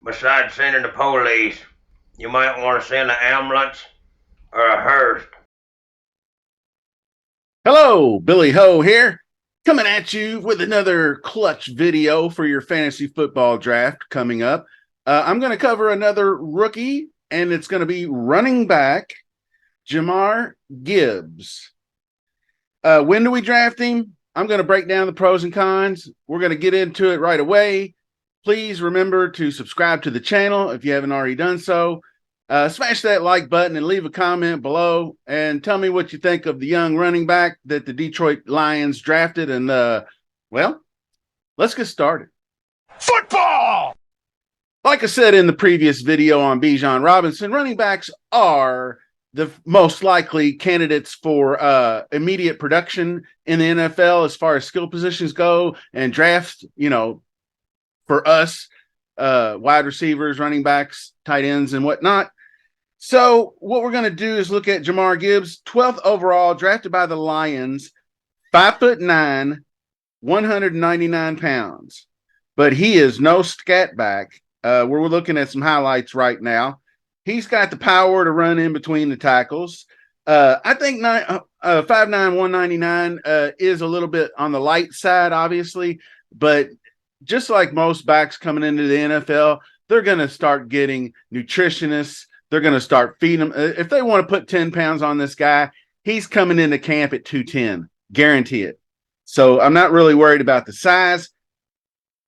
Besides sending the police, you might want to send an ambulance or a hearse. Hello, Billy Ho here, coming at you with another clutch video for your fantasy football draft coming up. I'm going to cover another rookie, and it's going to be running back Jahmyr Gibbs. When do we draft him? I'm going to break down the pros and cons. We're going to get into it right away. Please remember to subscribe to the channel if you haven't already done so. Smash that like button and leave a comment below and tell me what you think of the young running back that the Detroit Lions drafted. And, well, let's get started. Football! Like I said in the previous video on Bijan Robinson, running backs are the most likely candidates for immediate production in the NFL as far as skill positions go and draft, for us, wide receivers, running backs, tight ends, and whatnot. So what we're going to do is look at Jahmyr Gibbs, 12th overall, drafted by the Lions, 5'9", 199 pounds. But he is no scat back. We're looking at some highlights right now. He's got the power to run in between the tackles. I think 5'9", 199 is a little bit on the light side, obviously. But just like most backs coming into the NFL, they're going to start getting nutritionists. They're going to start feeding them. If they want to put 10 pounds on this guy, he's coming into camp at 210. Guarantee it. So I'm not really worried about the size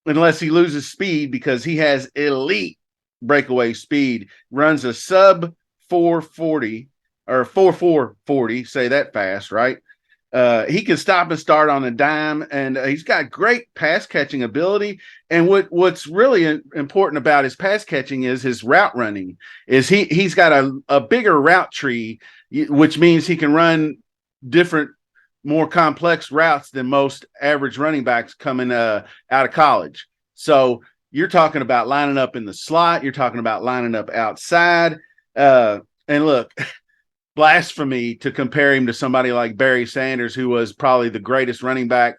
unless he loses speed because he has elite breakaway speed. Runs a sub 440 or 4440. Say that fast, right? He can stop and start on a dime, and he's got great pass catching ability. And what's really important about his pass catching is his route running. Is he's got a bigger route tree, which means he can run different, more complex routes than most average running backs coming out of college. So you're talking about lining up in the slot. You're talking about lining up outside. And look, blasphemy to compare him to somebody like Barry Sanders, who was probably the greatest running back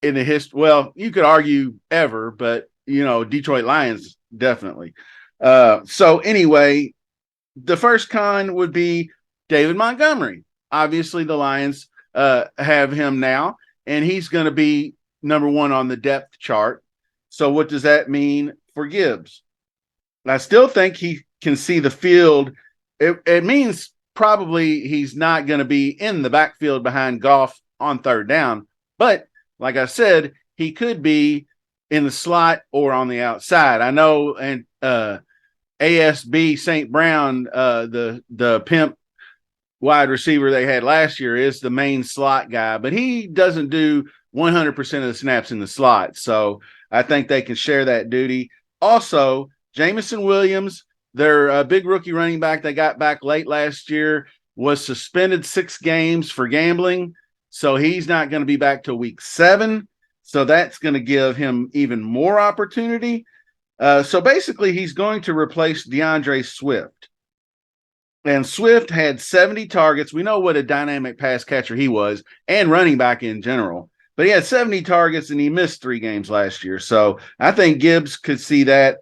in the history. Well, you could argue ever, but Detroit Lions definitely. So anyway, the first con would be David Montgomery. Obviously, the Lions have him now, and he's going to be number one on the depth chart. So what does that mean for Gibbs? I still think he can see the field. It means probably he's not going to be in the backfield behind Goff on third down. But like I said, he could be in the slot or on the outside. I know, and ASB St. Brown, the pimp wide receiver they had last year, is the main slot guy, but he doesn't do 100% of the snaps in the slot. So I think they can share that duty. Also, Jameson Williams, their big rookie running back they got back late last year, was suspended 6 games for gambling. So he's not going to be back till week 7. So that's going to give him even more opportunity. So basically, he's going to replace DeAndre Swift. And Swift had 70 targets. We know what a dynamic pass catcher he was and running back in general. But he had 70 targets and he missed 3 games last year. So I think Gibbs could see that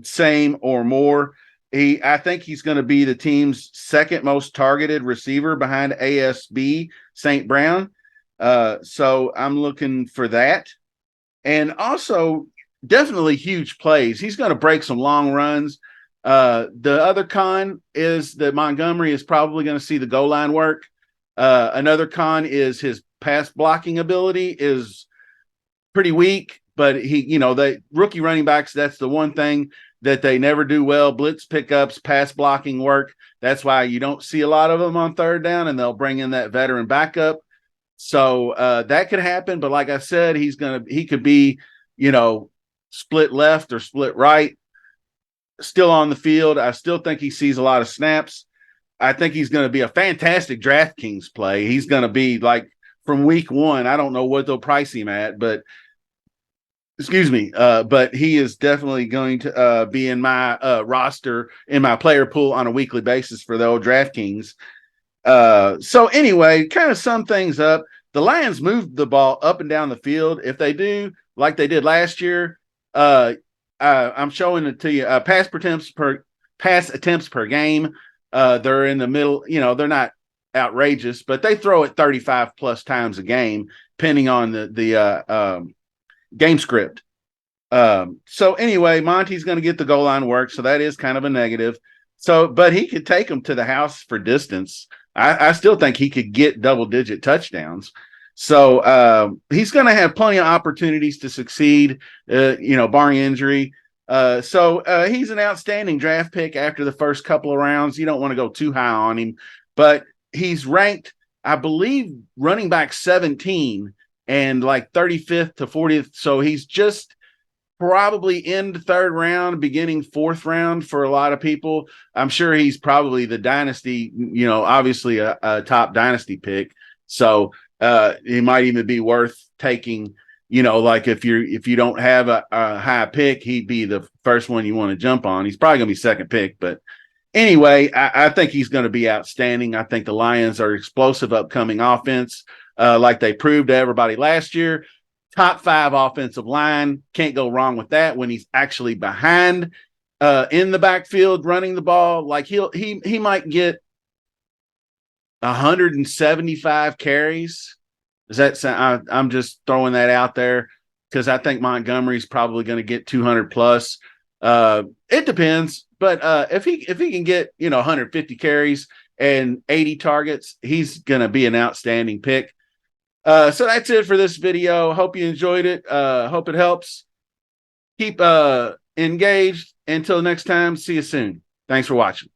same or more. I think he's going to be the team's second most targeted receiver behind ASB St. Brown. So I'm looking for that. And also definitely huge plays. He's going to break some long runs. The other con is that Montgomery is probably going to see the goal line work. Another con is his pass blocking ability is pretty weak, but the rookie running backs, that's the one thing that they never do well. Blitz pickups, pass blocking work. That's why you don't see a lot of them on third down, and they'll bring in that veteran backup. So that could happen. But like I said, he could be, split left or split right, still on the field. I still think he sees a lot of snaps. I think he's going to be a fantastic DraftKings play. He's going to be like from week 1. I don't know what they'll price him at, but but he is definitely going to be in my roster, in my player pool on a weekly basis for the old DraftKings. So anyway, kind of sum things up. The Lions moved the ball up and down the field. If they do, like they did last year, I'm showing it to you. Pass attempts per game. They're in the middle. You know, they're not outrageous, but they throw it 35 plus times a game, depending on the game script. So anyway, Monty's going to get the goal line work, so that is kind of a negative. So, but he could take them to the house for distance. I still think he could get double-digit touchdowns. So he's going to have plenty of opportunities to succeed, barring injury. So he's an outstanding draft pick after the first couple of rounds. You don't want to go too high on him, but he's ranked, I believe, running back 17 and like 35th to 40th. So he's just probably end third round, beginning fourth round for a lot of people. I'm sure he's probably the dynasty, obviously a top dynasty pick. So he might even be worth taking, like if you don't have a high pick, he'd be the first one you want to jump on. He's probably going to be second pick, but anyway, I think he's going to be outstanding. I think the Lions are explosive upcoming offense, like they proved to everybody last year. Top 5 offensive line. Can't go wrong with that when he's actually behind in the backfield running the ball. Like he might get 175 carries. Does that sound? I'm just throwing that out there because I think Montgomery's probably going to get 200 plus. It depends, but if he can get 150 carries and 80 targets, he's going to be an outstanding pick. So that's it for this video. Hope you enjoyed it. Hope it helps. Keep engaged. Until next time, see you soon. Thanks for watching.